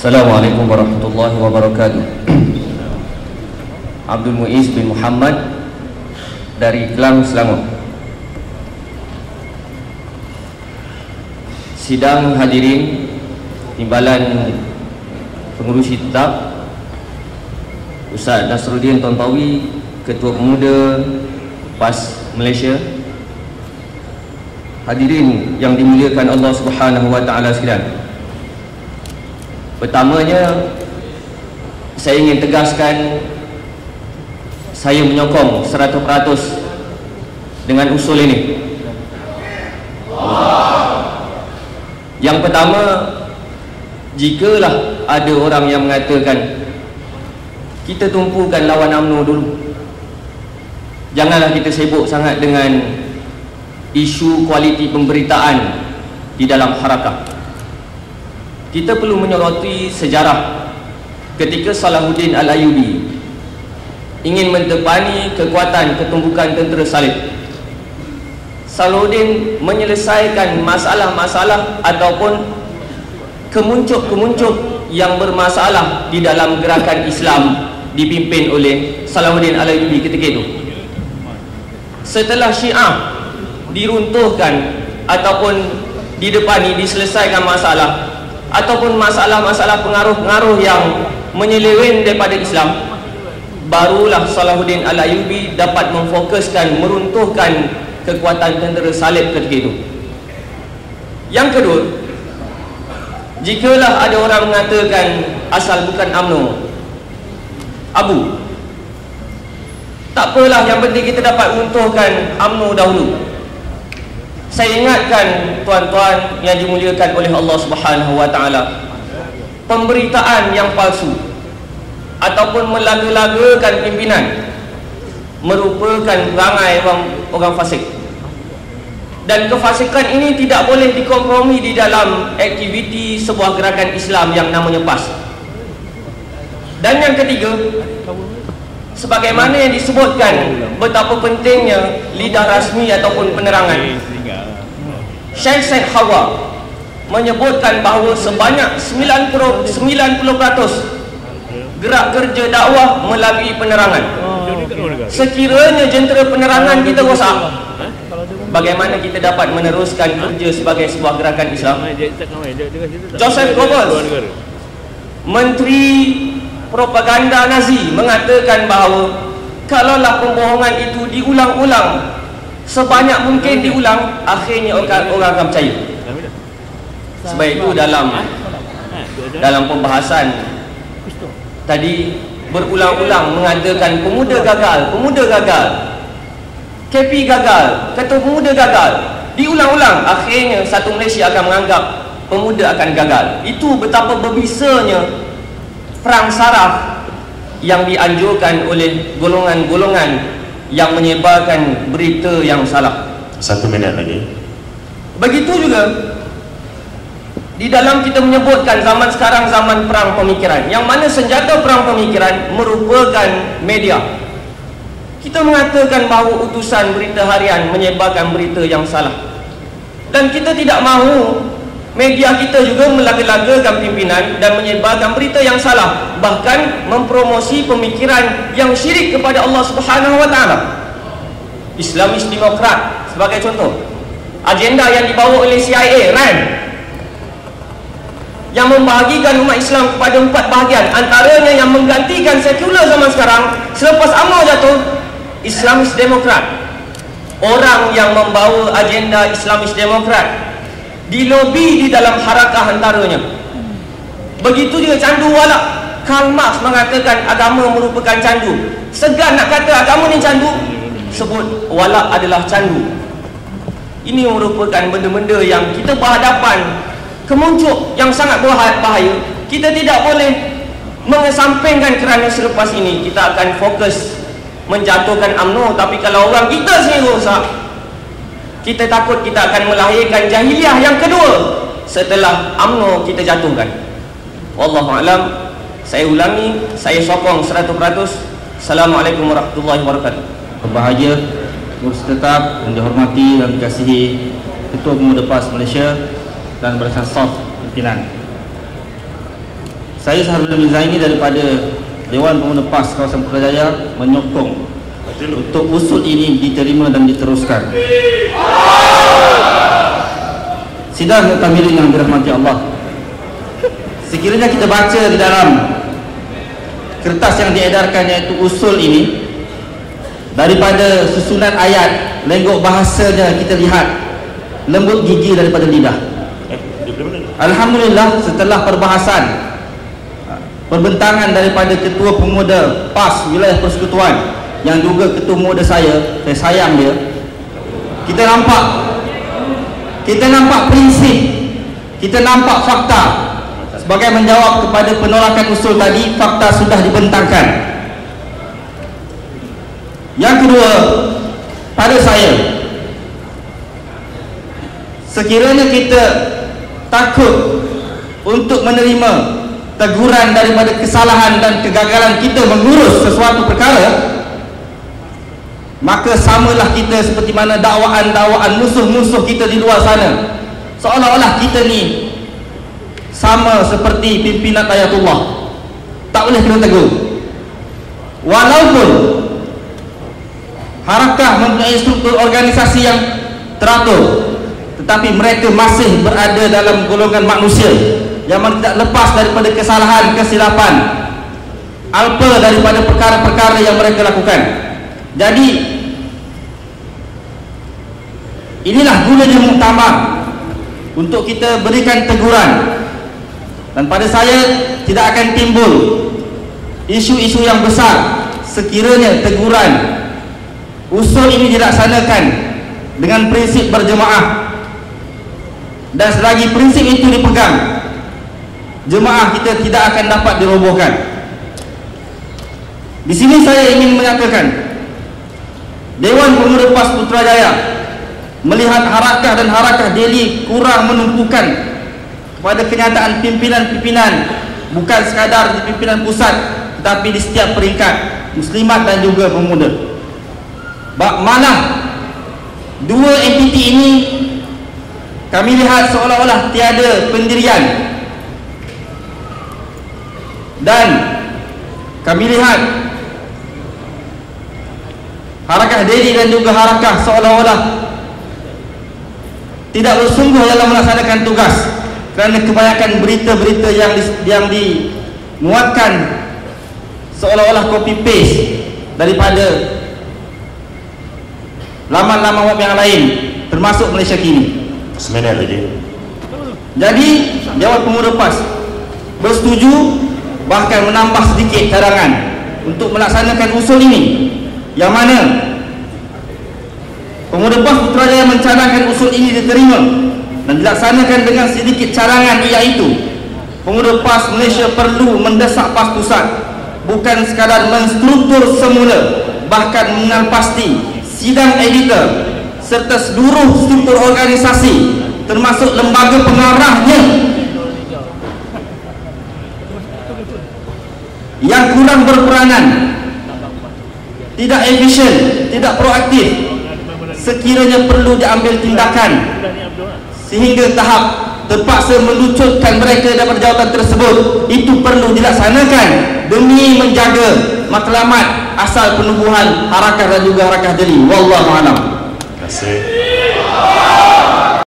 Assalamualaikum warahmatullahi wabarakatuh. Abdul Muiz bin Muhammad dari Kelang, Selangor. Sidang hadirin Timbalan Pengurusi Tetap, Ustaz Nasruddin Tontawi, Ketua Pemuda PAS Malaysia, hadirin yang dimuliakan Allah Subhanahu wa taala sekalian. Pertamanya, saya ingin tegaskan saya menyokong 100% dengan usul ini. Yang pertama, jikalah ada orang yang mengatakan kita tumpukan lawan UMNO dulu, janganlah kita sibuk sangat dengan isu kualiti pemberitaan di dalam harakah. Kita perlu menyoroti sejarah ketika Salahuddin Al-Ayyubi ingin mentepani kekuatan ketumbukan tentera salib. Salahuddin menyelesaikan masalah-masalah ataupun kemuncup-kemuncup yang bermasalah di dalam gerakan Islam dipimpin oleh Salahuddin Al-Ayyubi ketika itu. Setelah Syiah diruntuhkan ataupun didepani, diselesaikan masalah ataupun masalah-masalah pengaruh-pengaruh yang menyeleweng daripada Islam, barulah Salahuddin Al-Ayyubi dapat memfokuskan meruntuhkan kekuatan tentera salib ketika itu. Yang kedua, jikalah ada orang mengatakan asal bukan UMNO, abu, tak apalah, yang penting kita dapat runtuhkan UMNO dahulu. Saya ingatkan tuan-tuan yang dimuliakan oleh Allah Subhanahu wa taala, pemberitaan yang palsu ataupun melaga-lagakan pimpinan merupakan perangai orang fasik, dan kefasikan ini tidak boleh dikompromi di dalam aktiviti sebuah gerakan Islam yang namanya PAS. Dan yang ketiga, sebagaimana yang disebutkan betapa pentingnya lidah rasmi ataupun penerangan, Syekh Said Hawa menyebutkan bahawa sebanyak 90% gerak kerja dakwah melalui penerangan. Sekiranya jentera penerangan kita rosak, bagaimana kita dapat meneruskan kerja sebagai sebuah gerakan Islam? Joseph Goebbels, Menteri Propaganda Nazi, mengatakan bahawa kalaulah pembohongan itu diulang-ulang, sebanyak mungkin diulang, akhirnya orang akan percaya. Sebab itu dalam pembahasan tadi berulang-ulang mengatakan pemuda gagal, KP gagal, Ketua Pemuda gagal, diulang-ulang, akhirnya satu Malaysia akan menganggap pemuda akan gagal. Itu betapa berbisanya perang saraf yang dianjurkan oleh golongan-golongan yang menyebarkan berita yang salah. 1 minit lagi. Begitu juga di dalam kita menyebutkan zaman sekarang zaman perang pemikiran, yang mana senjata perang pemikiran merupakan media. Kita mengatakan bahawa utusan berita harian menyebarkan berita yang salah, dan kita tidak mahu media kita juga melaga-lagakan pimpinan dan menyebarkan berita yang salah, bahkan mempromosi pemikiran yang syirik kepada Allah Subhanahu wa taala. Islamis Demokrat sebagai contoh, agenda yang dibawa oleh CIA, RAND, yang membahagikan umat Islam kepada 4 bahagian, antaranya yang menggantikan sekular zaman sekarang selepas UMNO jatuh, Islamis Demokrat. Orang yang membawa agenda Islamis Demokrat dilobi di dalam harakah antaranya. Begitu juga candu walak. Karl Marx mengatakan agama merupakan candu. Segan nak kata agama ni candu, sebut walak adalah candu. Ini merupakan benda-benda yang kita berhadapan kemuncup yang sangat berbahaya. Kita tidak boleh mengesampingkan kerana selepas ini kita akan fokus menjatuhkan UMNO, tapi kalau orang kita sendiri rosak, kita takut kita akan melahirkan jahiliah yang kedua setelah UMNO kita jatuhkan. Wallahu a'lam. Saya ulangi, saya sokong 100%. Assalamualaikum warahmatullahi wabarakatuh. Berbahagia, Pengurusi Tetap yang dihormati dan dikasihi Ketua Pemuda PAS Malaysia dan barisan staf pimpinan. Saya Saharudin Zaini daripada Dewan Pemuda PAS Kawasan Putrajaya menyokong untuk usul ini diterima dan diteruskan. Sidang muktamir yang dirahmati Allah, sekiranya kita baca di dalam kertas yang diedarkan iaitu usul ini, daripada susunan ayat, lenggok bahasanya kita lihat lembut gigi daripada lidah. Alhamdulillah, setelah perbahasan perbentangan daripada Ketua Pemuda PAS Wilayah Persekutuan yang juga Ketua Pemuda saya sayang dia, kita nampak prinsip, kita nampak fakta. Sebagai menjawab kepada penolakan usul tadi, fakta sudah dibentangkan. Yang kedua, pada saya, sekiranya kita takut untuk menerima teguran daripada kesalahan dan kegagalan kita mengurus sesuatu perkara, maka samalah kita seperti mana dakwaan-dakwaan musuh-musuh kita di luar sana, seolah-olah kita ni sama seperti pimpinan Ayatullah, tak boleh kena tegur. Walaupun Harakah mempunyai struktur organisasi yang teratur, tetapi mereka masih berada dalam golongan manusia yang tidak lepas daripada kesalahan, kesilapan, alpa daripada perkara-perkara yang mereka lakukan. Jadi inilah gunanya muktamar, untuk kita berikan teguran. Dan pada saya tidak akan timbul isu-isu yang besar sekiranya teguran usul ini dilaksanakan dengan prinsip berjemaah, dan selagi prinsip itu dipegang, jemaah kita tidak akan dapat dirobohkan. Di sini saya ingin menyatakan, Dewan Pemuda PAS Putrajaya melihat Harakah dan Harakah Deli kurang menumpukan pada kenyataan pimpinan-pimpinan, bukan sekadar di pimpinan pusat tetapi di setiap peringkat muslimat dan juga pemuda. Mana dua entiti ini kami lihat seolah-olah tiada pendirian, dan kami lihat Harakah Deli dan juga Harakah seolah-olah tidak bersungguh dalam melaksanakan tugas, kerana kebanyakan berita-berita yang dimuatkan seolah-olah copy paste daripada laman-laman web yang lain, termasuk Malaysia Kini. Seminit lagi. Jadi Dewan Pemuda PAS bersetuju, bahkan menambah sedikit cadangan untuk melaksanakan usul ini, yang mana Pemuda PAS Putrajaya mencadangkan usul ini diterima dan dilaksanakan dengan sedikit cadangan, iaitu Pemuda PAS Malaysia perlu mendesak PAS Pusat bukan sekadar menstruktur semula, bahkan mengenal pasti sidang editor serta seluruh struktur organisasi termasuk lembaga pengarahnya yang kurang berperanan, tidak efisien, tidak proaktif, sekiranya perlu diambil tindakan sehingga tahap terpaksa melucutkan mereka daripada jawatan tersebut. Itu perlu dilaksanakan demi menjaga matlamat asal penubuhan Harakah dan juga Harakah Deli. Wallahu a'lam. Terima kasih.